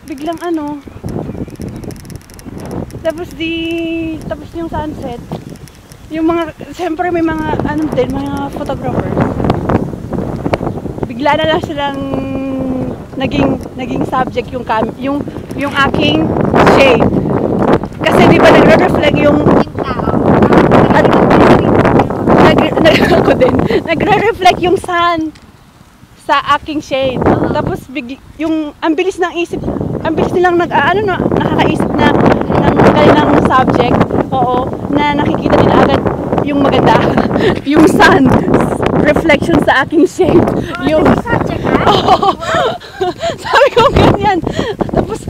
biglang ano. Tapos yung sunset. Yung mga, siyempre may mga, ano din, mga photographers. Bigla na lang silang naging subject yung aking shade. Kasi di ba nagre-reflect yung tao. Ako din. Nagre-reflect yung sun sa aking shade. Tapos yung ang bilis nilang nakakaisip na ng kanilang subject. Oo, na nakikita nila agad yung maganda. Yung sun reflection sa aking shade. Yung subject, ha? Oo. Sabi ko ganyan. Tapos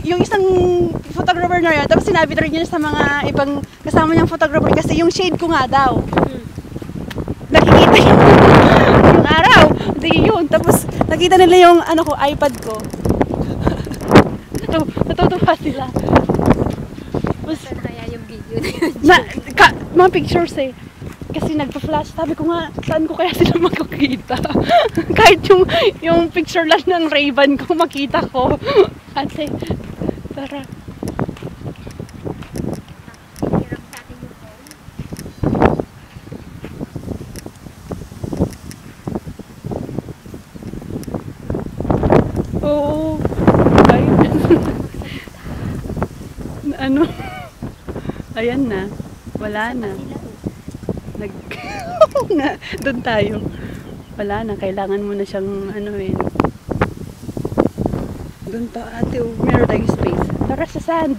yung isang photographer na yun, tapos sinabi rin niya sa mga ibang kasama niyang photographer kasi yung shade ko nga daw. Nakikita yung araw. Di yun. Tapos nakita nila yung iPad ko. Natutuwa sila. Tapos, kaya yung video na yun. mga pictures eh. Kasi nagpa-flash. Sabi ko nga, saan ko kaya sila makikita? Kahit yung picture lang ng Ray-Ban ko, makita ko. Kasi, tara. Hirap sa atin yung phone. Oo. Ay. Ano? Ayan na. Wala na. Doon tayo. Wala na. Kailangan mo na siyang doon pa ate. Meron tayong space. Tara sa sand.